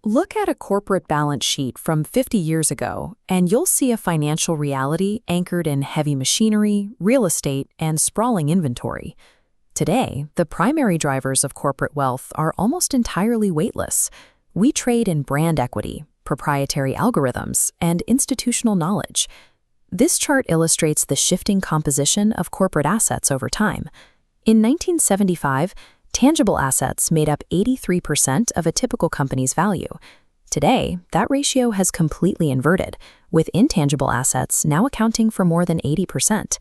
Look at a corporate balance sheet from 50 years ago, and you'll see a financial reality anchored in heavy machinery, real estate, and sprawling inventory. Today, the primary drivers of corporate wealth are almost entirely weightless. We trade in brand equity, proprietary algorithms, and institutional knowledge. This chart illustrates the shifting composition of corporate assets over time. In 1975, tangible assets made up 83% of a typical company's value. Today, that ratio has completely inverted, with intangible assets now accounting for more than 80%.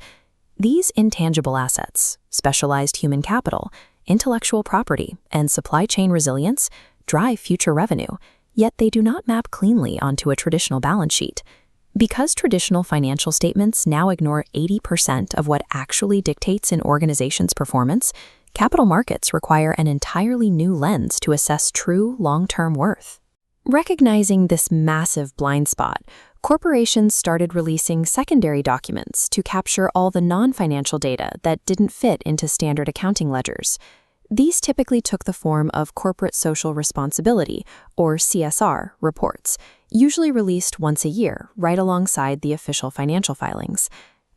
These intangible assets, specialized human capital, intellectual property, and supply chain resilience, drive future revenue, yet they do not map cleanly onto a traditional balance sheet. Because traditional financial statements now ignore 80% of what actually dictates an organization's performance, capital markets require an entirely new lens to assess true long-term worth. Recognizing this massive blind spot, corporations started releasing secondary documents to capture all the non-financial data that didn't fit into standard accounting ledgers. These typically took the form of corporate social responsibility, or CSR, reports, usually released once a year, right alongside the official financial filings.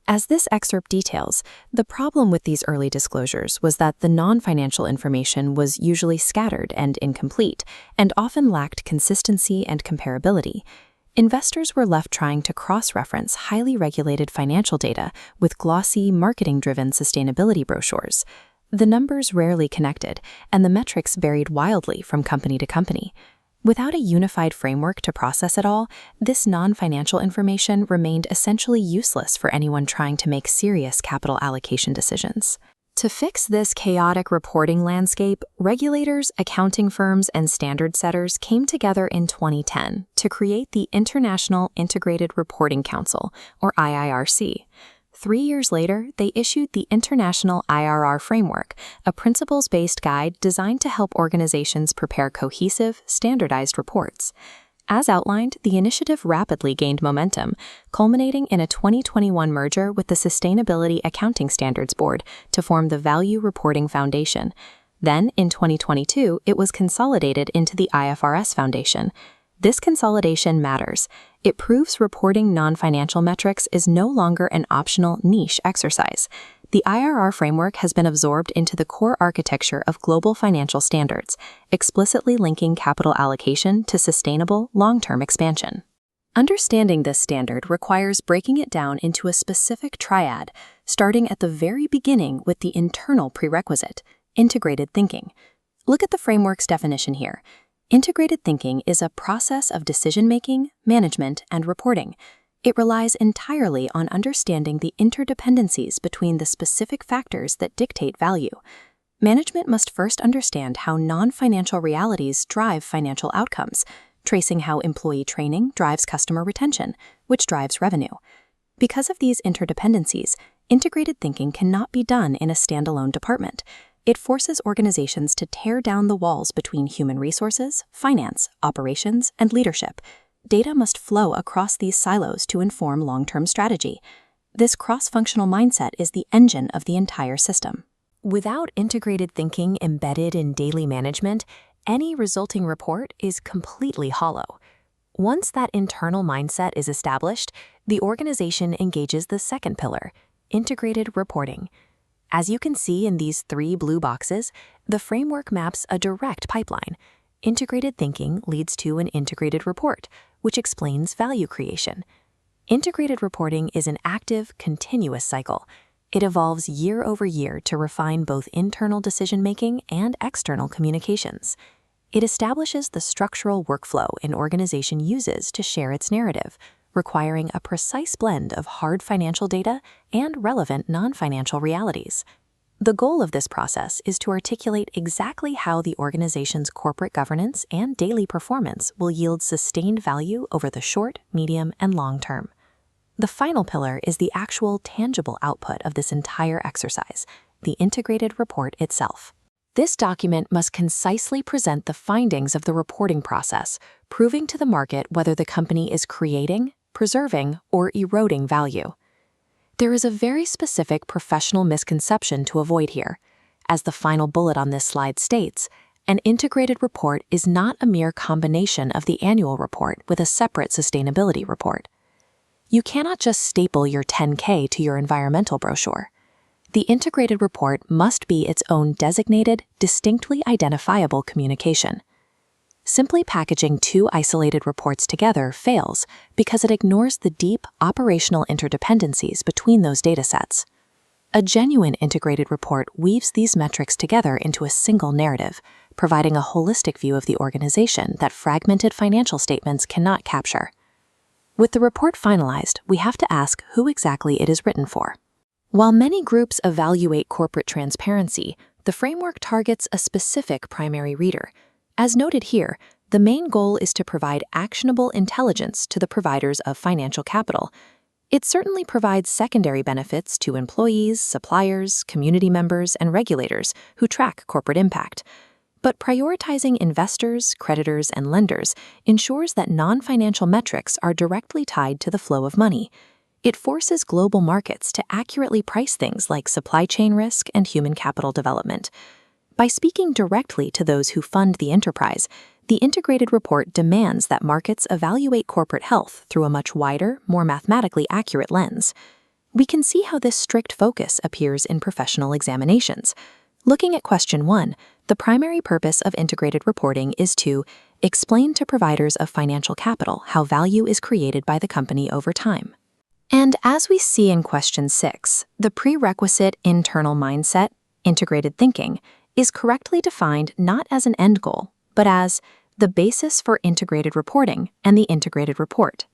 As this excerpt details, the problem with these early disclosures was that the non-financial information was usually scattered and incomplete, and often lacked consistency and comparability. Investors were left trying to cross-reference highly regulated financial data with glossy, marketing-driven sustainability brochures. The numbers rarely connected, and the metrics varied wildly from company to company. Without a unified framework to process it all, this non-financial information remained essentially useless for anyone trying to make serious capital allocation decisions. To fix this chaotic reporting landscape, regulators, accounting firms, and standard setters came together in 2010 to create the International Integrated Reporting Council, or IIRC. 3 years later, they issued the International IRR Framework, a principles-based guide designed to help organizations prepare cohesive, standardized reports. As outlined, the initiative rapidly gained momentum, culminating in a 2021 merger with the Sustainability Accounting Standards Board to form the Value Reporting Foundation. Then, in 2022, it was consolidated into the IFRS Foundation. This consolidation matters. It proves reporting non-financial metrics is no longer an optional niche exercise. The IRR framework has been absorbed into the core architecture of global financial standards, explicitly linking capital allocation to sustainable, long-term expansion. Understanding this standard requires breaking it down into a specific triad, starting at the very beginning with the internal prerequisite, integrated thinking. Look at the framework's definition here. Integrated thinking is a process of decision-making, management, and reporting. It relies entirely on understanding the interdependencies between the specific factors that dictate value. Management must first understand how non-financial realities drive financial outcomes, tracing how employee training drives customer retention, which drives revenue. Because of these interdependencies, integrated thinking cannot be done in a standalone department. It forces organizations to tear down the walls between human resources, finance, operations, and leadership. Data must flow across these silos to inform long-term strategy. This cross-functional mindset is the engine of the entire system. Without integrated thinking embedded in daily management, any resulting report is completely hollow. Once that internal mindset is established, the organization engages the second pillar, integrated reporting. As you can see in these 3 blue boxes, the framework maps a direct pipeline. Integrated thinking leads to an integrated report, which explains value creation. Integrated reporting is an active, continuous cycle. It evolves year over year to refine both internal decision-making and external communications. It establishes the structural workflow an organization uses to share its narrative, requiring a precise blend of hard financial data and relevant non-financial realities. The goal of this process is to articulate exactly how the organization's corporate governance and daily performance will yield sustained value over the short, medium, and long term. The final pillar is the actual tangible output of this entire exercise, the integrated report itself. This document must concisely present the findings of the reporting process, proving to the market whether the company is creating, preserving, or eroding value. There is a very specific professional misconception to avoid here. As the final bullet on this slide states, An integrated report is not a mere combination of the annual report with a separate sustainability report. You cannot just staple your 10K to your environmental brochure. The integrated report must be its own designated, distinctly identifiable communication. Simply packaging two isolated reports together fails because it ignores the deep operational interdependencies between those datasets. A genuine integrated report weaves these metrics together into a single narrative, providing a holistic view of the organization that fragmented financial statements cannot capture. With the report finalized, we have to ask who exactly it is written for. While many groups evaluate corporate transparency, the framework targets a specific primary reader. As noted here, the main goal is to provide actionable intelligence to the providers of financial capital. It certainly provides secondary benefits to employees, suppliers, community members, and regulators who track corporate impact. But prioritizing investors, creditors, and lenders ensures that non-financial metrics are directly tied to the flow of money. It forces global markets to accurately price things like supply chain risk and human capital development. By speaking directly to those who fund the enterprise, the integrated report demands that markets evaluate corporate health through a much wider, more mathematically accurate lens. We can see how this strict focus appears in professional examinations. Looking at question 1, the primary purpose of integrated reporting is to explain to providers of financial capital how value is created by the company over time. And as we see in question 6, the prerequisite internal mindset, integrated thinking, is correctly defined not as an end goal, but as the basis for integrated reporting and the integrated report.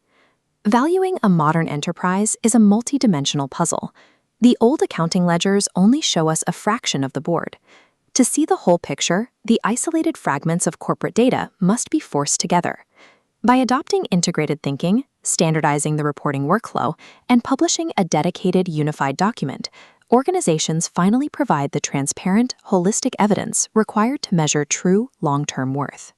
Valuing a modern enterprise is a multidimensional puzzle. The old accounting ledgers only show us a fraction of the board. To see the whole picture, the isolated fragments of corporate data must be forced together. By adopting integrated thinking, standardizing the reporting workflow, and publishing a dedicated unified document, organizations finally provide the transparent, holistic evidence required to measure true long-term worth.